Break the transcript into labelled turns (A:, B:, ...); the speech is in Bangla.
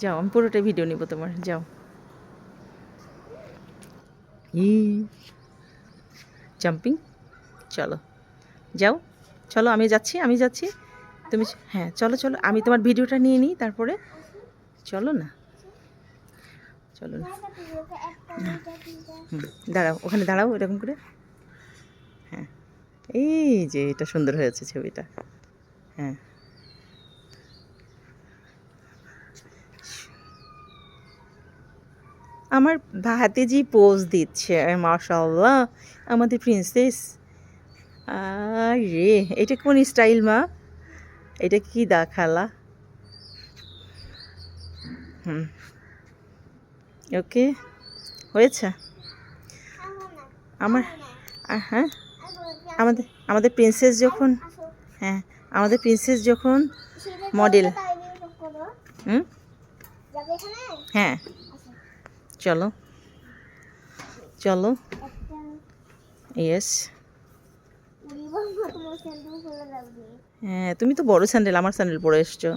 A: যাও, আমি পুরোটাই ভিডিও নিব তোমার। যাও। ই জাম্পিং। চলো যাও, চলো আমি যাচ্ছি। তুমি হ্যাঁ চলো চলো, আমি তোমার ভিডিওটা নিয়ে নিই তারপরে। চলো না, চলো না। দাঁড়াও, ওখানে দাঁড়াও এরকম করে। হ্যাঁ, এই যে এটা সুন্দর হয়েছে ছবিটা। হ্যাঁ, আমার ভাতিজি পোজ দিচ্ছে, মাশাআল্লাহ, আমাদের প্রিন্সেস। আরে এটা কোন স্টাইল মা? এটা কি দেখালা? হুম, ওকে, হয়েছে। আমার হ্যাঁ, আমাদের আমাদের প্রিন্সেস যখন, হ্যাঁ আমাদের প্রিন্সেস যখন মডেল। হুম, হ্যাঁ চলো চলো। ইয়েস। হ্যাঁ তুমি তো বড় স্যান্ডেল, আমার স্যান্ডেল পরে এসছো।